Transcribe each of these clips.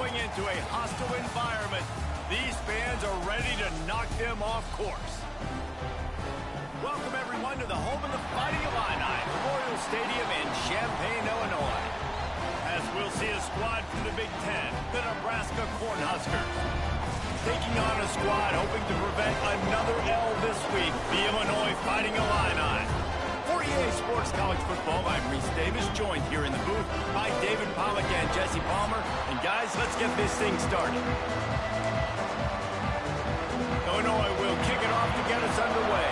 going into a hostile environment. These fans are ready to knock them off course. Welcome, everyone, to the home of the Fighting Illini, Memorial Stadium in Champaign, Illinois. As we'll see a squad from the Big Ten, the Nebraska Cornhuskers. Taking on a squad hoping to prevent another L this week, the Illinois Fighting Illini. For EA Sports College Football, I'm Reese Davis, joined here in the booth by David Pollack and Jesse Palmer. And guys, let's get this thing started. Illinois will kick it off to get us underway.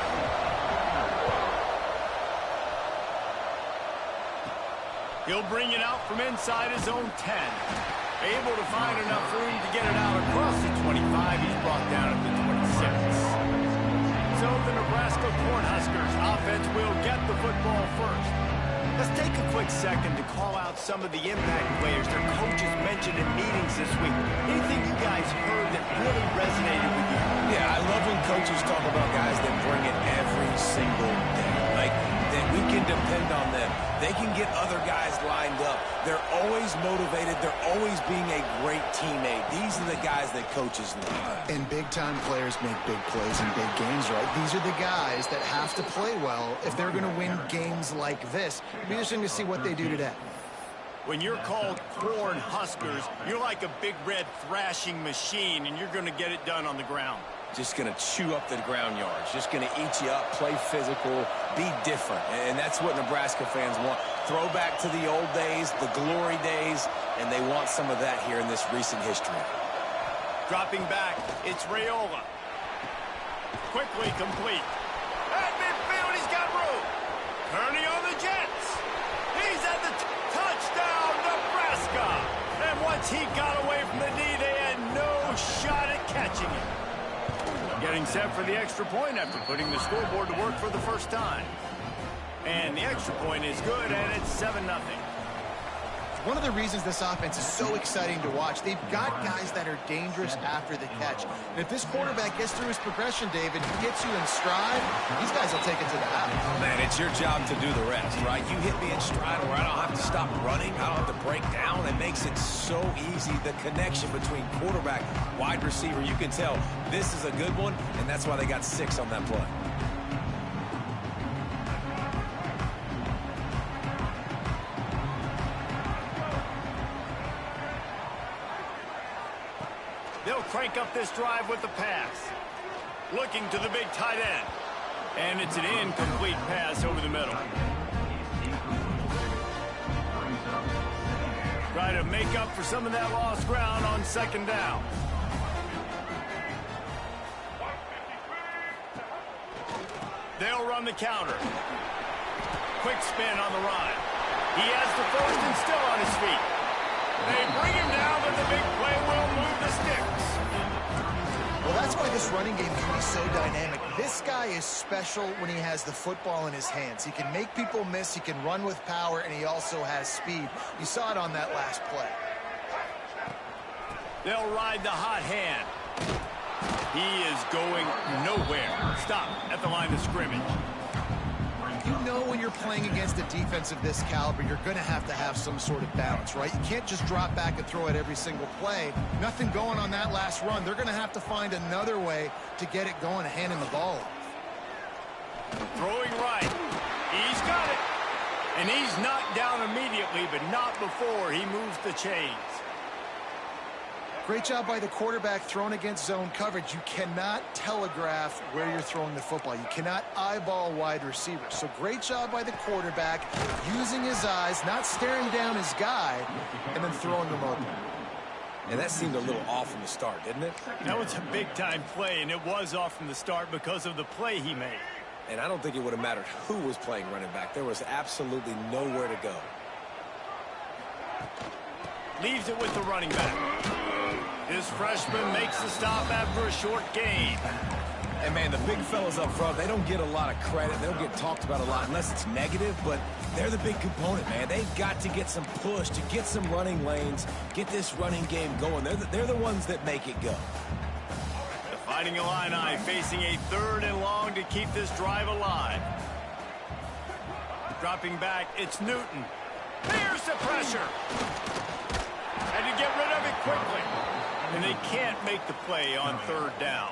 He'll bring it out from inside his own 10. Able to find enough room to get it out across the 25. He's brought down at the 26. So the Nebraska Cornhuskers offense will get the football first. Let's take a quick second to call out some of the impact players their coaches mentioned in meetings this week. Anything you guys heard that really resonated with you? Yeah, I love when coaches talk about guys that bring it every single day. Like, that we can depend on them. They can get other guys lined up. They're always motivated. They're always being a great teammate. These are the guys that coaches need. And big-time players make big plays in big games, right? These are the guys that have to play well if they're going to win games like this. It'll be interesting to see what they do today. When you're called Cornhuskers, you're like a big red thrashing machine, and you're going to get it done on the ground. Just going to chew up the ground yards. Just going to eat you up, play physical, be different. And that's what Nebraska fans want. Throwback to the old days, the glory days, and they want some of that here in this recent history. Dropping back, it's Raiola. Quickly complete. At midfield, he's got room. Turning on the Jets. He's at the touchdown, Nebraska. And once he got away from the knee, they had no shot at catching him. Getting set for the extra point after putting the scoreboard to work for the first time. And the extra point is good, and it's 7-0. One of the reasons this offense is so exciting to watch, they've got guys that are dangerous after the catch. And if this quarterback gets through his progression, David, he gets you in stride, these guys will take it to the house. Man, it's your job to do the rest, right? You hit me in stride where I don't have to stop running. I don't have to break down. It makes it so easy. The connection between quarterback, wide receiver, you can tell this is a good one, and that's why they got 6 on that play. They'll crank up this drive with the pass. Looking to the big tight end. And it's an incomplete pass over the middle. Try to make up for some of that lost ground on second down. They'll run the counter. Quick spin on the run. He has the first and still on his feet. They bring him down, but the big play will move the sticks. Well, that's why this running game can be so dynamic. This guy is special when he has the football in his hands. He can make people miss, he can run with power, and he also has speed. You saw it on that last play. They'll ride the hot hand. He is going nowhere. Stop at the line of scrimmage. You know when you're playing against a defense of this caliber, you're going to have some sort of balance, right? You can't just drop back and throw it every single play. Nothing going on that last run. They're going to have to find another way to get it going, handing the ball off. Throwing right. He's got it. And he's knocked down immediately, but not before he moves the chains. Great job by the quarterback throwing against zone coverage. You cannot telegraph where you're throwing the football. You cannot eyeball wide receivers. So great job by the quarterback using his eyes, not staring down his guy, and then throwing him open. And that seemed a little off from the start, didn't it? That was a big-time play, and it was off from the start because of the play he made. And I don't think it would have mattered who was playing running back. There was absolutely nowhere to go. Leaves it with the running back. This freshman makes the stop after a short gain. And, man, the big fellas up front, they don't get a lot of credit. They don't get talked about a lot unless it's negative, but they're the big component, man. They've got to get some push, to get some running lanes, get this running game going. They're the ones that make it go. The Fighting Illini facing a 3rd and long to keep this drive alive. Dropping back, it's Newton. Here's the pressure. And to get rid of it quickly. And they can't make the play on third down.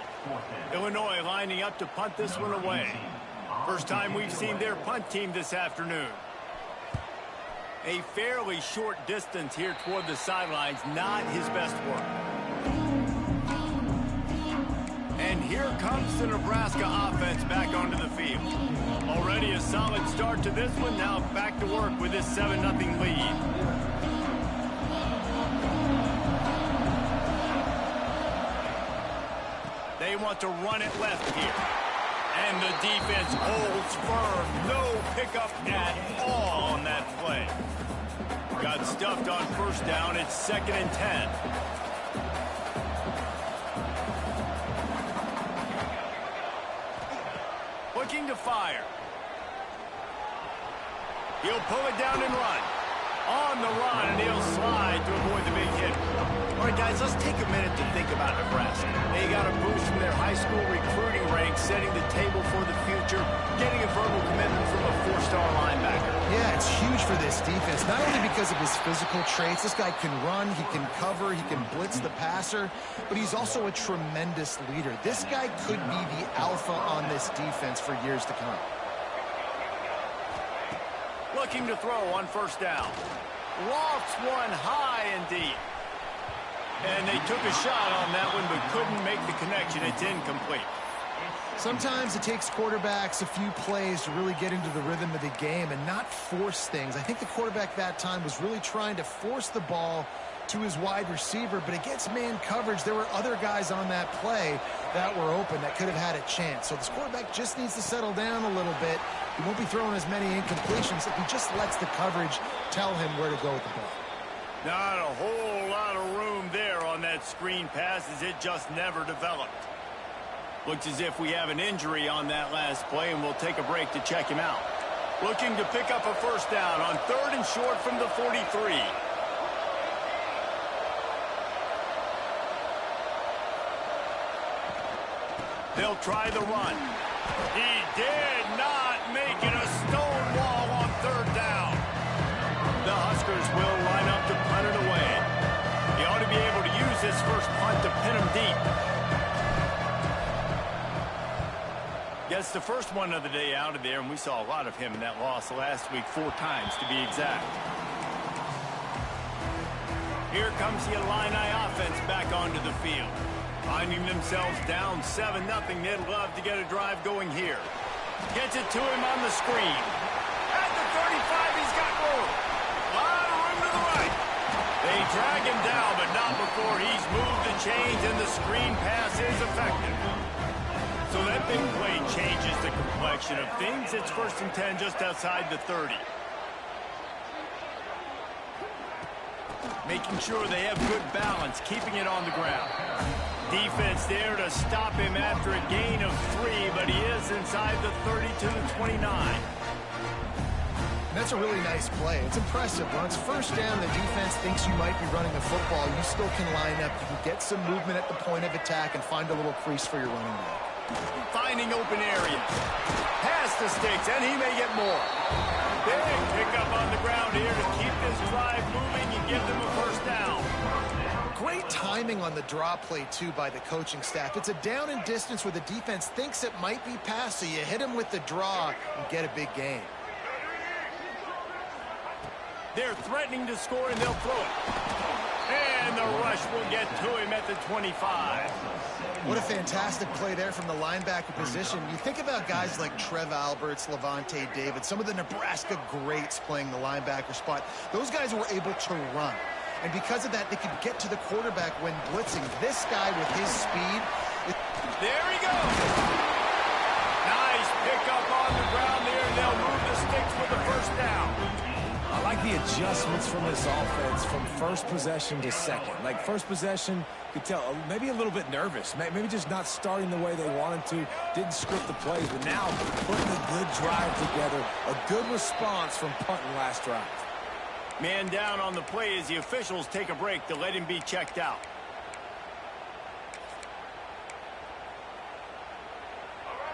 Illinois lining up to punt this one away. First time we've seen their punt team this afternoon. A fairly short distance here toward the sidelines, not his best work. And here comes the Nebraska offense back onto the field. Already a solid start to this one, now back to work with this 7-0 lead. They want to run it left here. And the defense holds firm. No pickup at all on that play. Got stuffed on first down. It's 2nd and 10. Looking to fire. He'll pull it down and run. On the run, and he'll slide to avoid the big hit. All right, guys, let's take a minute to think about Nebraska. They got a boost from their high school recruiting ranks, setting the table for the future, getting a verbal commitment from a 4-star linebacker. Yeah, it's huge for this defense, not only because of his physical traits. This guy can run, he can cover, he can blitz the passer, but he's also a tremendous leader. This guy could be the alpha on this defense for years to come. Looking to throw on first down. Lofts one high and deep. And they took a shot on that one, but couldn't make the connection. It's incomplete. Sometimes it takes quarterbacks a few plays to really get into the rhythm of the game and not force things. I think the quarterback that time was really trying to force the ball to his wide receiver, but against man coverage, there were other guys on that play that were open that could have had a chance. So this quarterback just needs to settle down a little bit. He won't be throwing as many incompletions if he just lets the coverage tell him where to go with the ball. Not a whole lot of room there on that screen pass, as it just never developed. Looks as if we have an injury on that last play, and we'll take a break to check him out. Looking to pick up a first down on 3rd and short from the 43. They'll try the run. He did not make it a stone wall on 3rd down. The Huskers will line up to punt it away. He ought to be able to use his first punt to pin him deep. Gets the first one of the day out of there, and we saw a lot of him in that loss last week, 4 times to be exact. Here comes the Illini offense back onto the field. Finding themselves down 7-0, they'd love to get a drive going here. Gets it to him on the screen. At the 35, he's got room. A lot of room to the right. They drag him down, but not before he's moved the chains, and the screen pass is effective. So that big play changes the complexion of things. It's 1st and 10 just outside the 30. Making sure they have good balance, keeping it on the ground. Defense there to stop him after a gain of 3, but he is inside the 30 to the 29. That's a really nice play. It's impressive. When it's first down, the defense thinks you might be running the football. You still can line up. You can get some movement at the point of attack and find a little crease for your running back. Finding open areas. Past the sticks, and he may get more. Big pickup on the ground here to keep this drive moving and give them a first down. Great timing on the draw play, too, by the coaching staff. It's a down and distance where the defense thinks it might be pass, so you hit him with the draw and get a big gain. They're threatening to score, and they'll throw it. And the rush will get to him at the 25. What a fantastic play there from the linebacker position. You think about guys like Trev Alberts, Levante David, some of the Nebraska greats playing the linebacker spot. Those guys were able to run. And because of that, they could get to the quarterback when blitzing. This guy with his speed. There he goes. Nice pickup on the ground there, and they'll move the sticks for the first down. I like the adjustments from this offense from first possession to second. Like first possession, you could tell maybe a little bit nervous. Maybe just not starting the way they wanted to. Didn't script the plays, but now putting a good drive together. A good response from punting last drive. Man down on the play as the officials take a break to let him be checked out.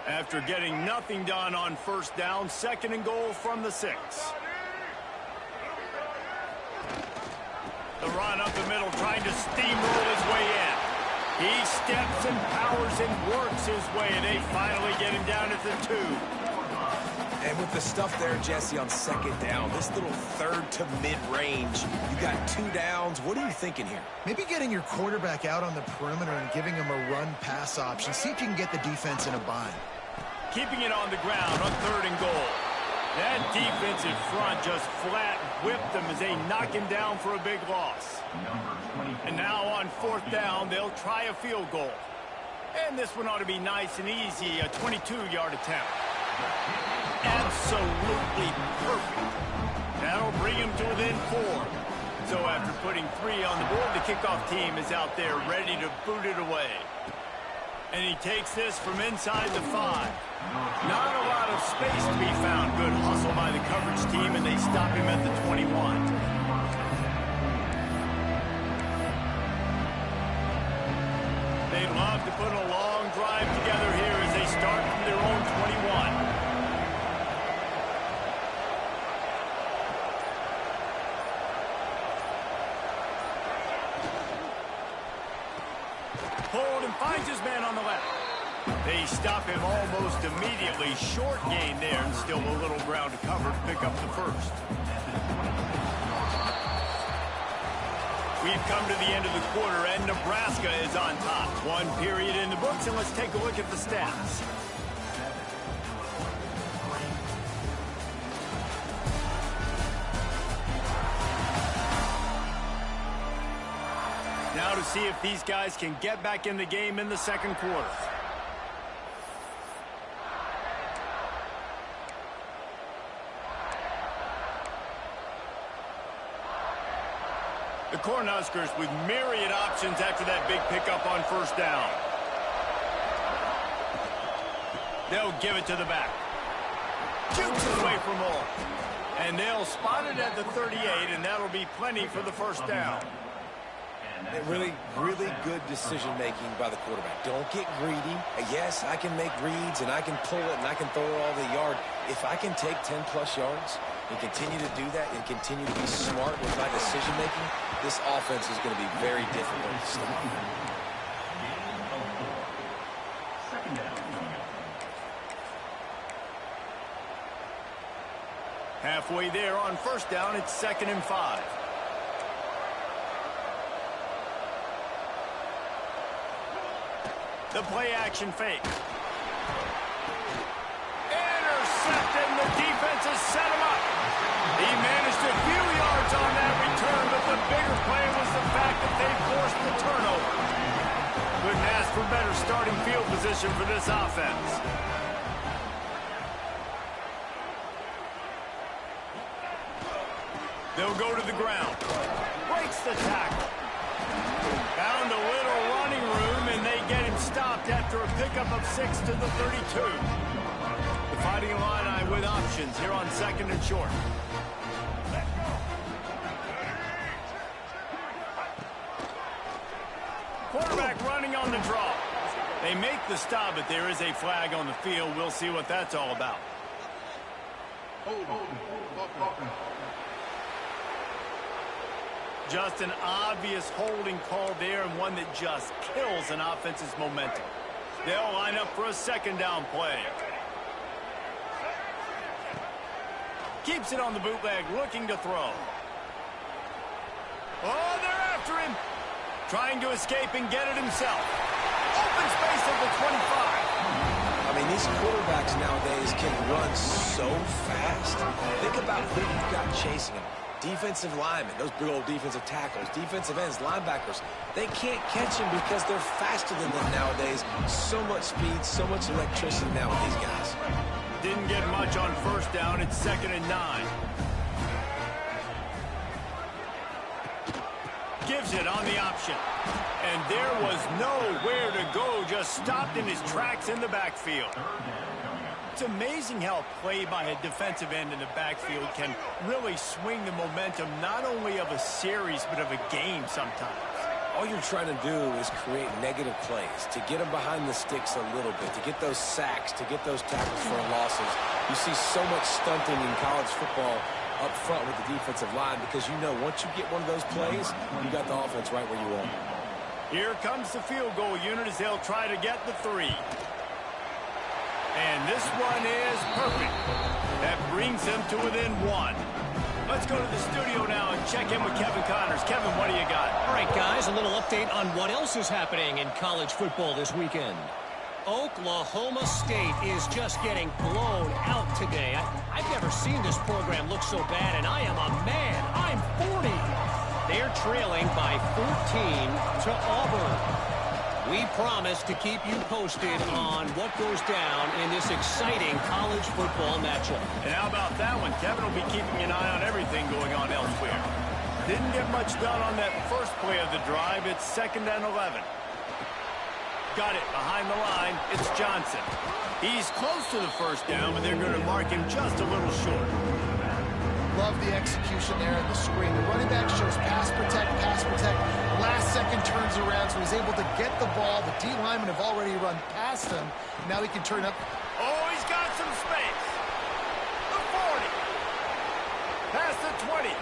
After getting nothing done on first down, 2nd and goal from the 6. The run up the middle, trying to steamroll his way in. He steps and powers and works his way, and they finally get him down at the 2. And with the stuff there, Jesse, on second down, this little third to mid-range, you got 2 downs. What are you thinking here? Maybe getting your quarterback out on the perimeter and giving him a run-pass option. See if you can get the defense in a bind. Keeping it on the ground on 3rd and goal. That defensive front just flat whipped them as they knock him down for a big loss. And now on 4th down, they'll try a field goal. And this one ought to be nice and easy, a 22-yard attempt. Absolutely perfect. That'll bring him to within 4. So after putting 3 on the board, the kickoff team is out there ready to boot it away. And he takes this from inside the 5. Not a lot of space to be found. Good hustle by the coverage team, and they stop him at the 21. They'd love to put a long drive together here as they start from their own 21. Hold and finds his man on the left. They stop him almost immediately. Short gain there, and still a little ground to cover to pick up the first. We've come to the end of the quarter, and Nebraska is on top. 1 period in the books, and let's take a look at the stats. Now to see if these guys can get back in the game in the second quarter. The Cornhuskers with myriad options after that big pickup on 1st down. They'll give it to the back. Jukes it away from all. And they'll spot it at the 38, and that'll be plenty for the 1st down. Really, really good decision-making by the quarterback. Don't get greedy. Yes, I can make reads, and I can pull it, and I can throw it all the yard. If I can take 10-plus yards and continue to do that and continue to be smart with my decision-making, this offense is going to be very difficult to stop. Halfway there on 1st down, it's 2nd and 5. The play-action fake. Intercepted, and the defense has set him up. He managed a few yards on that return, but the bigger play was the fact that they forced the turnover. Couldn't ask for better starting field position for this offense. They'll go to the ground. Breaks the tackle. Found a little running room, and they get him stopped after a pickup of 6 to the 32. The Fighting Illini with options here on 2nd and short. Quarterback running on the draw. They make the stop, but there is a flag on the field. We'll see what that's all about. Just an obvious holding call there, and one that just kills an offense's momentum. They'll line up for a 2nd down play. Keeps it on the bootleg, looking to throw. Oh, they're after him. Trying to escape and get it himself. Open space at the 25. I mean, these quarterbacks nowadays can run so fast. Think about who you've got chasing them. Defensive linemen, those big old defensive tackles, defensive ends, linebackers, they can't catch him because they're faster than them nowadays. So much speed, so much electricity now with these guys. Didn't get much on 1st down. It's 2nd and 9. Gives it on the option. And there was nowhere to go, just stopped in his tracks in the backfield. It's amazing how a play by a defensive end in the backfield can really swing the momentum not only of a series but of a game sometimes. All you're trying to do is create negative plays, to get them behind the sticks a little bit, to get those sacks, to get those tackles for losses. You see so much stunting in college football up front with the defensive line because you know once you get one of those plays, you got the offense right where you want. Here comes the field goal unit as they'll try to get the 3. And this one is perfect. That brings them to within 1. Let's go to the studio now and check in with Kevin Connors. Kevin, what do you got? All right, guys, a little update on what else is happening in college football this weekend. Oklahoma State is just getting blown out today. I've never seen this program look so bad, and I am a man. I'm 40. They're trailing by 14 to Auburn. We promise to keep you posted on what goes down in this exciting college football matchup. And how about that one? Kevin will be keeping an eye on everything going on elsewhere. Didn't get much done on that first play of the drive. It's 2nd and 11. Got it behind the line. It's Johnson. He's close to the first down, but they're going to mark him just a little short. Love the execution there in the screen. The running back shows pass protect. Last second turns around, so he's able to get the ball. The D linemen have already run past him. Now he can turn up. Oh, he's got some space. The 40. Past the 20.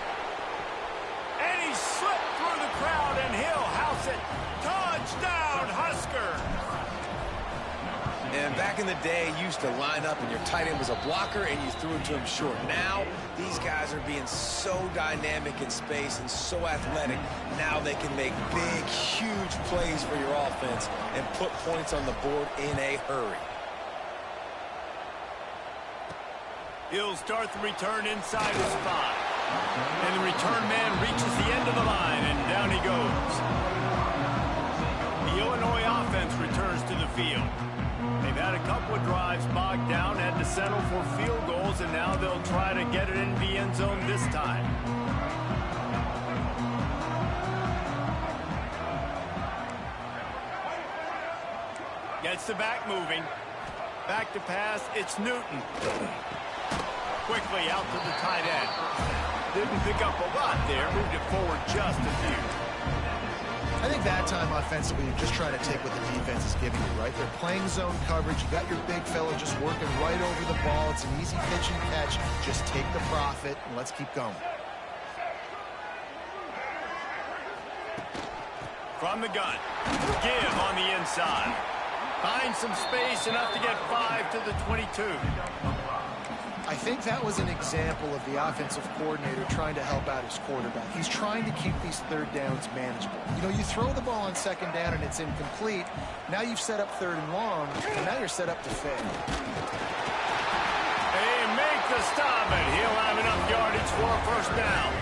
And he slipped through the crowd, and he'll house it. Touchdown, Huskers! And back in the day, you used to line up and your tight end was a blocker and you threw it to him short. Now, these guys are being so dynamic in space and so athletic. Now they can make big, huge plays for your offense and put points on the board in a hurry. He'll start the return inside his 5. And the return man reaches the end of the line, and down he goes. The Illinois offense returns to the field. They've had a couple of drives bogged down, had to settle for field goals, and now they'll try to get it in the end zone this time. Gets the back moving. Back to pass, it's Newton. Quickly out to the tight end. Didn't pick up a lot there, moved it forward just a few. I think that time offensively, you just try to take what the defense is giving you, right? They're playing zone coverage. You got your big fella just working right over the ball. It's an easy pitch and catch. Just take the profit, and let's keep going. From the gun. Give on the inside. Find some space, enough to get 5 to the 22. I think that was an example of the offensive coordinator trying to help out his quarterback. He's trying to keep these third downs manageable. You know, you throw the ball on 2nd down and it's incomplete. Now you've set up 3rd and long, and now you're set up to fail. They make the stop, and he'll have enough yardage for a 1st down.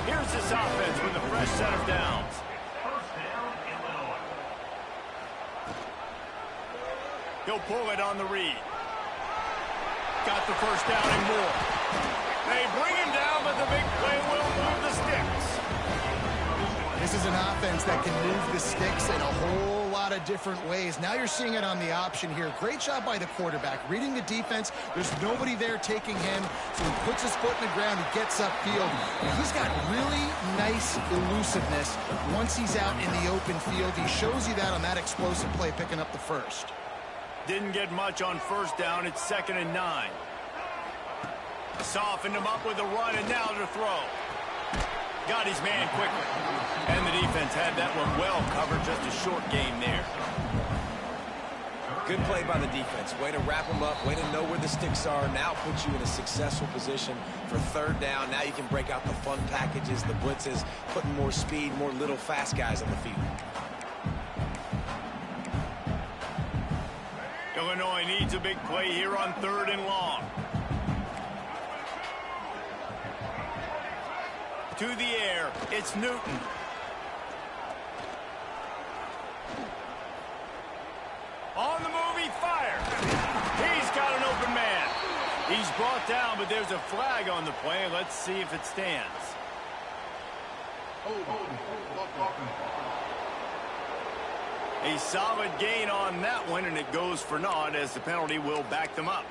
Here's this offense with a fresh set of downs. He'll pull it on the read. Got the 1st down and more. They bring him down, but the big play will move the sticks. This is an offense that can move the sticks in a whole lot of different ways. Now you're seeing it on the option here. Great job by the quarterback. Reading the defense, there's nobody there taking him, so he puts his foot in the ground, he gets upfield. And he's got really nice elusiveness once he's out in the open field. He shows you that on that explosive play, picking up the 1st. Didn't get much on 1st down. It's 2nd and 9. Softened him up with a run, and now to throw. Got his man quickly. And the defense had that one well covered. Just a short game there. Good play by the defense. Way to wrap them up. Way to know where the sticks are. Now puts you in a successful position for 3rd down. Now you can break out the fun packages, the blitzes, putting more speed, more little fast guys on the field. Illinois needs a big play here on 3rd and long. To the air, it's Newton. On the move, he fires. He's got an open man. He's brought down, but there's a flag on the play. Let's see if it stands. A solid gain on that one, and it goes for naught as the penalty will back them up.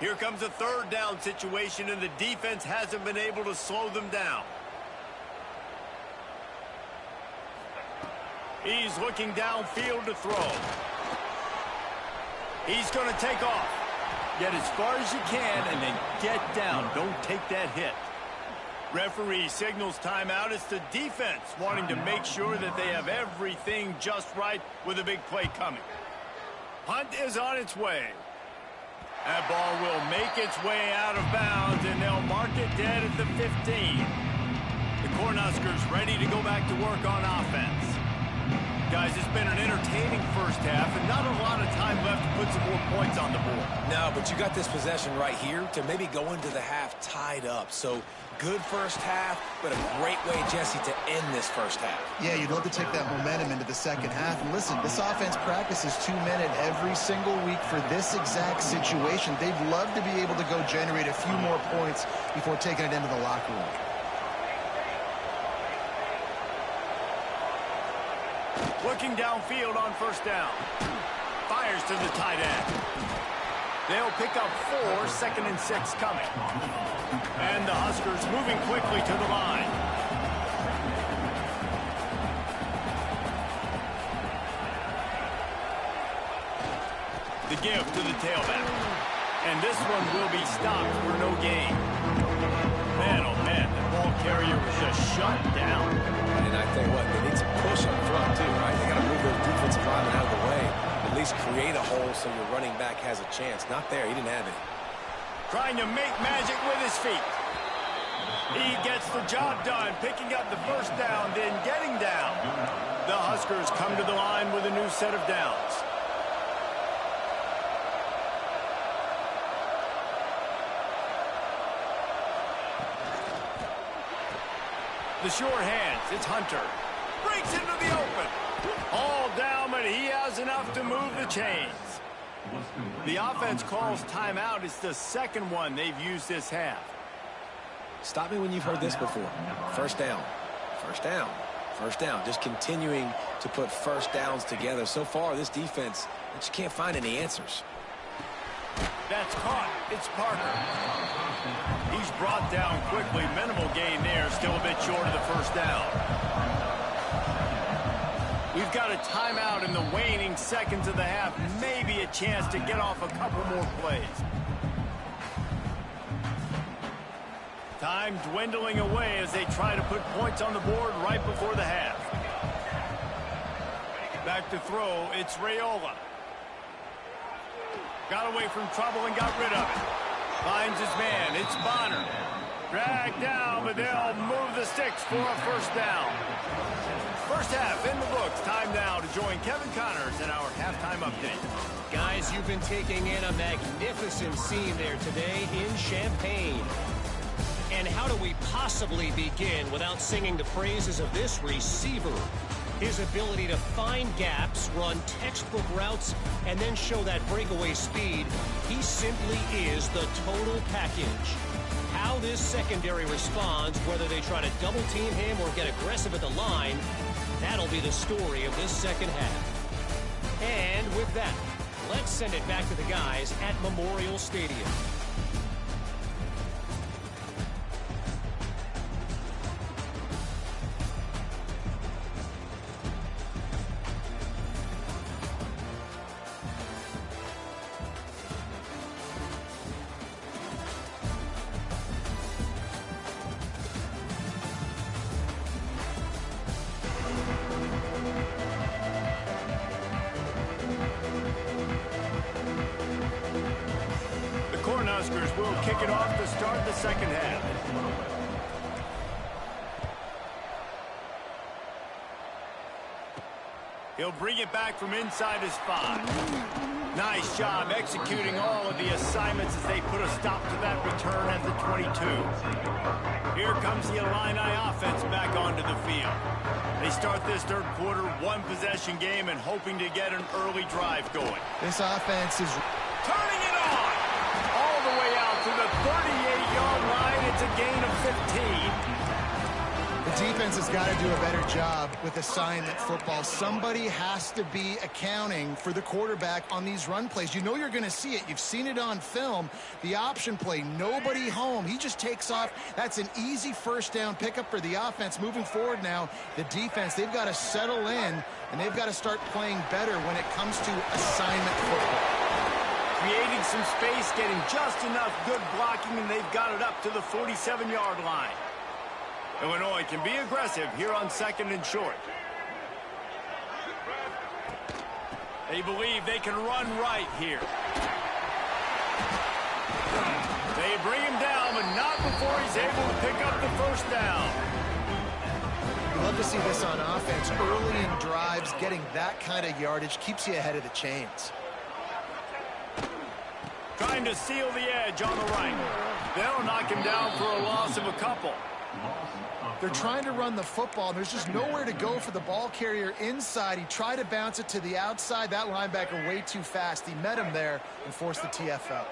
Here comes a 3rd down situation, and the defense hasn't been able to slow them down. He's looking downfield to throw. He's going to take off. Get as far as you can and then get down. Don't take that hit. Referee signals timeout. It's the defense wanting to make sure that they have everything just right with a big play coming. Punt is on its way. That ball will make its way out of bounds, and they'll mark it dead at the 15. The Cornhuskers ready to go back to work on offense. Guys, it's been an entertaining first half, and not a lot of time left to put some more points on the board. No, but you got this possession right here to maybe go into the half tied up. So good first half, but a great way, Jesse, to end this first half. Yeah, you'd love to take that momentum into the second half. And listen, this offense practices 2-minute every single week for this exact situation. They'd love to be able to go generate a few more points before taking it into the locker room. Looking downfield on first down. Fires to the tight end. They'll pick up 4, 2nd and 6 coming. And the Huskers moving quickly to the line. The give to the tailback. And this one will be stopped for no gain. Man, oh man, the ball carrier was just shut down. And I tell you what, they need some push up front too, right? They got to move those defensive linemen out of the way. At least create a hole so your running back has a chance. Not there. He didn't have it. Trying to make magic with his feet. He gets the job done, picking up the first down, then getting down. The Huskers come to the line with a new set of downs. The sure hands, it's Hunter. Breaks into the open. All down, but he has enough to move the chains. The offense calls timeout. It's the second one they've used this half. Stop me when you've heard this before. First down. First down. First down. Just continuing to put first downs together. So far, this defense, they just can't find any answers. That's caught. It's Parker. He's brought down quickly. Minimal gain there. Still a bit short of the first down. We've got a timeout in the waning seconds of the half. Maybe a chance to get off a couple more plays. Time dwindling away as they try to put points on the board right before the half. Back to throw. It's Raiola. Got away from trouble and got rid of it. Finds his man. It's Bonner. Dragged down, but they'll move the sticks for a first down. First half in the books. Time now to join Kevin Connors in our halftime update. Guys, you've been taking in a magnificent scene there today in Champaign. And how do we possibly begin without singing the praises of this receiver? His ability to find gaps, run textbook routes, and then show that breakaway speed. He simply is the total package. How this secondary responds, whether they try to double team him or get aggressive at the line, that'll be the story of this second half. And with that, let's send it back to the guys at Memorial Stadium. Cornhuskers will kick it off to start the second half. He'll bring it back from inside his 5. Nice job executing all of the assignments as they put a stop to that return at the 22. Here comes the Illini offense back onto the field. They start this third quarter, one-possession game, and hoping to get an early drive going. This offense is turning it on. All the way out to the 38-yard line. It's a gain of 15. The defense has got to do a better job with assignment football. Somebody has to be accounting for the quarterback on these run plays. You know you're going to see it. You've seen it on film. The option play, nobody home. He just takes off. That's an easy first down pickup for the offense. Moving forward now, the defense, they've got to settle in, and they've got to start playing better when it comes to assignment football. Creating some space, getting just enough good blocking, and they've got it up to the 47-yard line. Illinois can be aggressive here on 2nd and short. They believe they can run right here. They bring him down, but not before he's able to pick up the first down. You love to see this on offense. Early in drives, getting that kind of yardage keeps you ahead of the chains. Trying to seal the edge on the right. They'll knock him down for a loss of a couple. They're trying to run the football. There's just nowhere to go for the ball carrier inside. He tried to bounce it to the outside. That linebacker way too fast. He met him there and forced the TFL.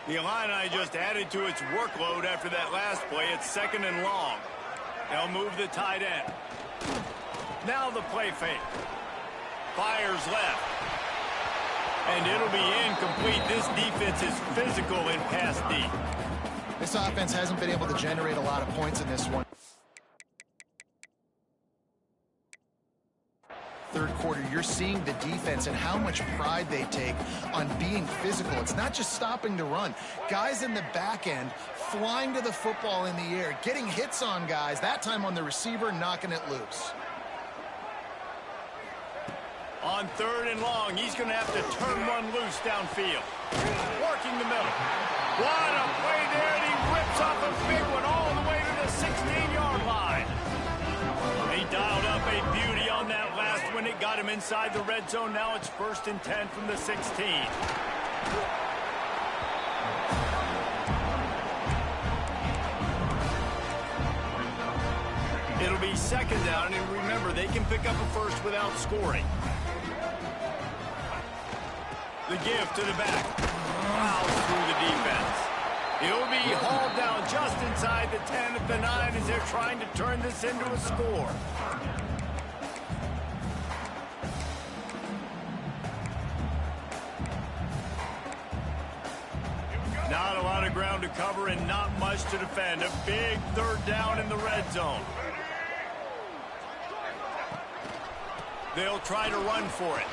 The Illini just added to its workload after that last play. It's 2nd and long. They'll move the tight end. Now the play fake. Fires left. And it'll be incomplete. This defense is physical in pass deep. This offense hasn't been able to generate a lot of points in this one. Third quarter, you're seeing the defense and how much pride they take on being physical. It's not just stopping the run. Guys in the back end flying to the football in the air, getting hits on guys, that time on the receiver, knocking it loose. On 3rd and long, he's going to have to turn one loose downfield. Working the middle. What a play there, and he rips off a big one all the way to the 16-yard line. He dialed up a beauty on that last one. It got him inside the red zone. Now it's 1st and 10 from the 16. It'll be 2nd down, and remember, they can pick up a first without scoring. The give to the back. Fouls through the defense. He'll be hauled down just inside the 10 at the 9 as they're trying to turn this into a score. Not a lot of ground to cover and not much to defend. A big 3rd down in the red zone. They'll try to run for it.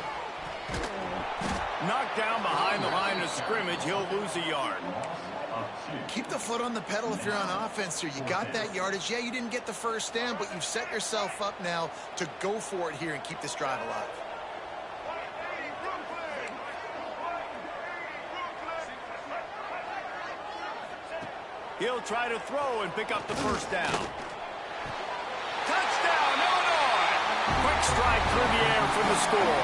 Knocked down behind the line of scrimmage. He'll lose a yard. Keep the foot on the pedal if you're on offense here. You got that yardage. Yeah, you didn't get the first down, but you've set yourself up now to go for it here and keep this drive alive. He'll try to throw and pick up the first down. Touchdown, Illinois! Quick strike through the air for the score.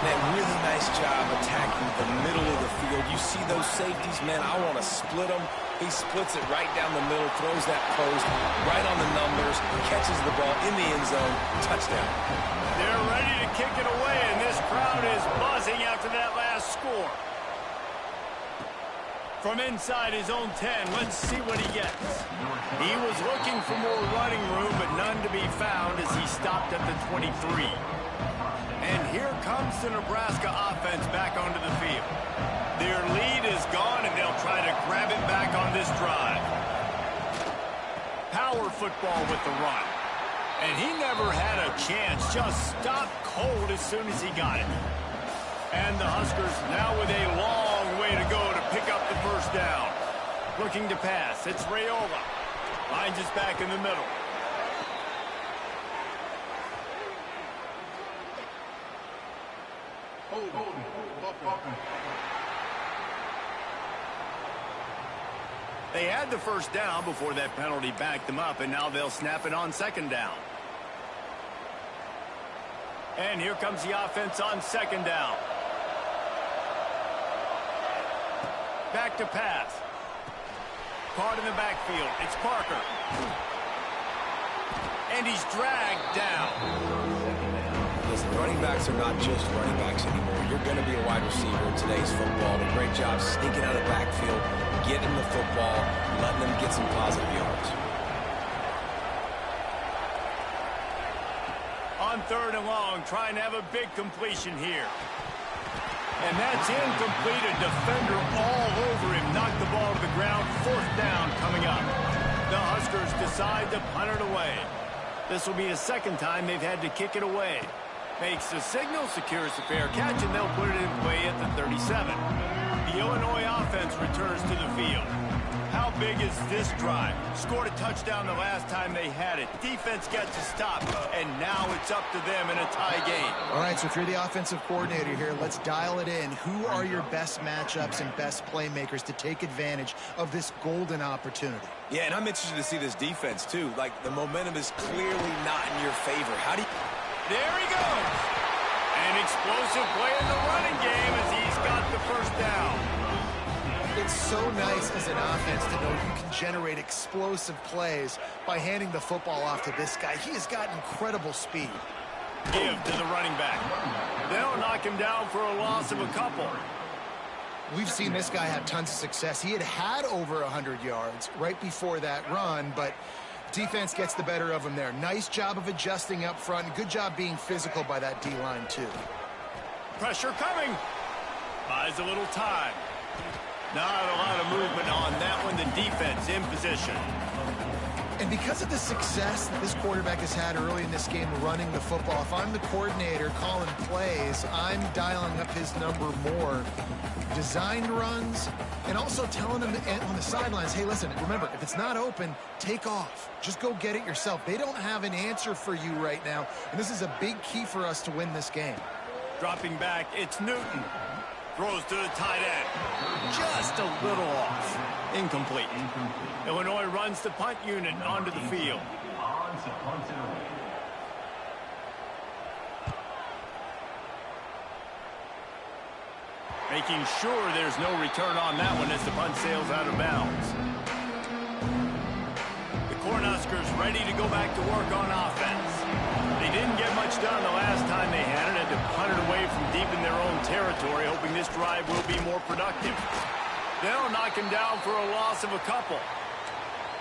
That really nice job attacking the middle of the field. You see those safeties, man, I want to split them. He splits it right down the middle, throws that post right on the numbers, catches the ball in the end zone, touchdown. They're ready to kick it away, and this crowd is buzzing after that last score. From inside his own 10, let's see what he gets. He was looking for more running room, but none to be found as he stopped at the 23. And here comes the Nebraska offense back onto the field. Their lead is gone, and they'll try to grab it back on this drive. Power football with the run. And he never had a chance, just stopped cold as soon as he got it. And the Huskers now with a long way to go to pick up the first down. Looking to pass, it's Raiola. Finds us back in the middle. They had the first down before that penalty backed them up, and now they'll snap it on 2nd down. And here comes the offense on 2nd down. Back to pass. Caught in the backfield. It's Parker. And he's dragged down. Listen, running backs are not just running backs anymore. You're going to be a wide receiver in today's football. A great job sneaking out of the backfield, getting the football, letting them get some positive yards. On 3rd and long, trying to have a big completion here. And that's incomplete. A defender all over him. Knocked the ball to the ground. 4th down coming up. The Huskers decide to punt it away. This will be the 2nd time they've had to kick it away. Makes the signal, secures the fair catch, and they'll put it in play at the 37. The Illinois offense returns to the field. How big is this drive? Scored a touchdown the last time they had it. Defense gets a stop, and now it's up to them in a tie game. All right, so if you're the offensive coordinator here, let's dial it in. Who are your best matchups and best playmakers to take advantage of this golden opportunity? Yeah, and I'm interested to see this defense, too. Like, the momentum is clearly not in your favor. How do you... There he goes. An explosive play in the running game as he's got the first down. It's so nice as an offense to know you can generate explosive plays by handing the football off to this guy. He has got incredible speed. Give to the running back. They'll knock him down for a loss of a couple. We've seen this guy have tons of success. He had over 100 yards right before that run, but defense gets the better of him there. Nice job of adjusting up front. Good job being physical by that D-line, too. Pressure coming. Buys a little time. Not a lot of movement on that one. The defense in position. And because of the success that this quarterback has had early in this game running the football, if I'm the coordinator calling plays, I'm dialing up his number more. Designed runs, and also telling him on the sidelines, hey, listen, remember, if it's not open, take off. Just go get it yourself. They don't have an answer for you right now, and this is a big key for us to win this game. Dropping back, it's Newton. Throws to the tight end. Just a little off. Incomplete. Illinois runs the punt unit onto the field. Making sure there's no return on that one as the punt sails out of bounds. The Cornhuskers ready to go back to work on offense. They didn't get much done the last time they had it. Had to punt it away from deep in their own territory, hoping this drive will be more productive. They'll knock him down for a loss of a couple.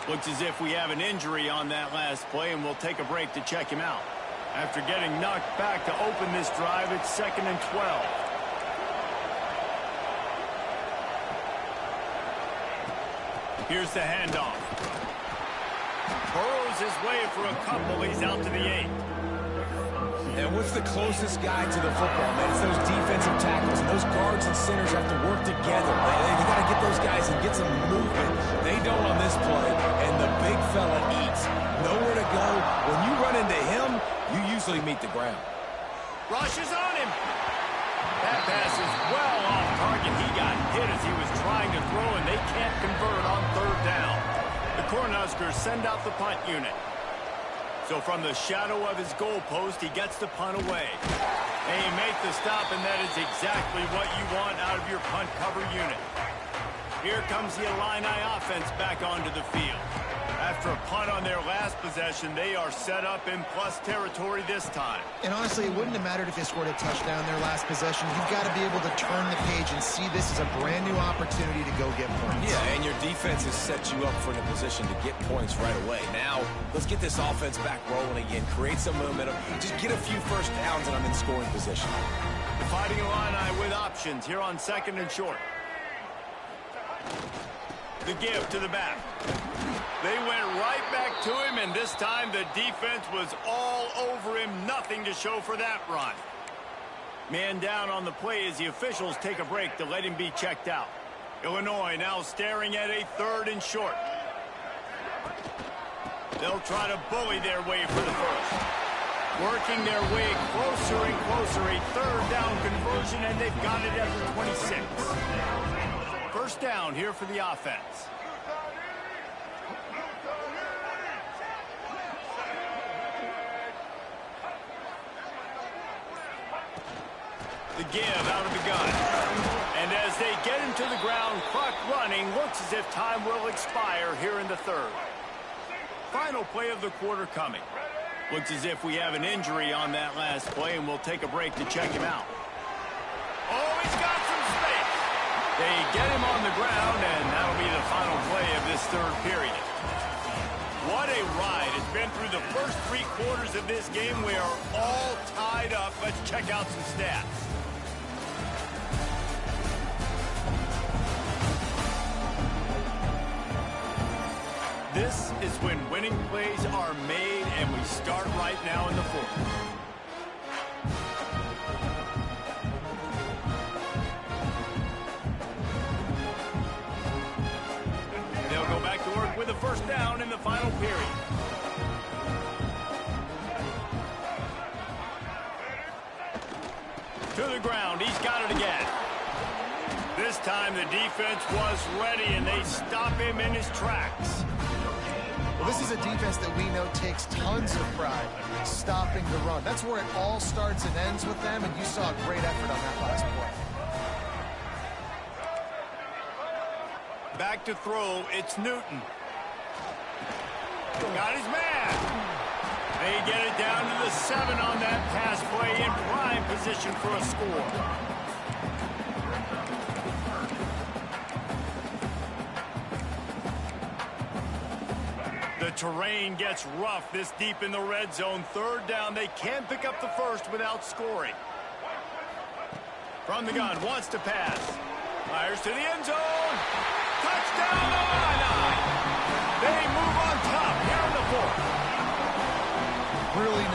Looks as if we have an injury on that last play, and we'll take a break to check him out. After getting knocked back to open this drive, it's 2nd and 12. Here's the handoff. Burrows his way for a couple. He's out to the 8. And what's the closest guy to the football, man? It's those defensive tackles. And those guards and centers have to work together. They got to get those guys and get some movement. They don't on this play, and the big fella eats. Nowhere to go. When you run into him, you usually meet the ground. Rush is on him. That pass is well off target. He got hit as he was trying to throw, and they can't convert on 3rd down. The Cornhuskers send out the punt unit. So from the shadow of his goalpost, he gets the punt away. They make the stop, and that is exactly what you want out of your punt cover unit. Here comes the Illini offense back onto the field. After a punt on their last possession, they are set up in plus territory this time. And honestly, it wouldn't have mattered if they scored a touchdown their last possession. You've got to be able to turn the page and see this as a brand new opportunity to go get points. Yeah, and your defense has set you up for the position to get points right away. Now, let's get this offense back rolling again, create some momentum, just get a few first downs, and I'm in scoring position. The Fighting Illini with options here on 2nd and short. The give to the back. They went right back to him, and this time the defense was all over him. Nothing to show for that run. Man down on the play as the officials take a break to let him be checked out. Illinois now staring at a 3rd and short. They'll try to bully their way for the first. Working their way closer and closer. A 3rd down conversion, and they've got it at the 26. First down here for the offense. The give out of the gun. And as they get him to the ground, clock running, looks as if time will expire here in the 3rd. Final play of the quarter coming. Looks as if we have an injury on that last play, and we'll take a break to check him out. Oh, he's got some space. They get him on the ground, and that'll be the final play of this 3rd period. What a ride. It's been through the first 3 quarters of this game. We are all tied up. Let's check out some stats. This is when winning plays are made, and we start right now in the 4th. They'll first down in the final period. To the ground. He's got it again. This time the defense was ready, and they stop him in his tracks. Well, this is a defense that we know takes tons of pride stopping the run. That's where it all starts and ends with them, and you saw a great effort on that last play. Back to throw, it's Newton. Got his man. They get it down to the 7 on that pass play, in prime position for a score. The terrain gets rough this deep in the red zone. Third down, they can't pick up the first without scoring. From the gun, wants to pass. Fires to the end zone. Touchdown, Illini! They move on top here in the fourth. Really nice.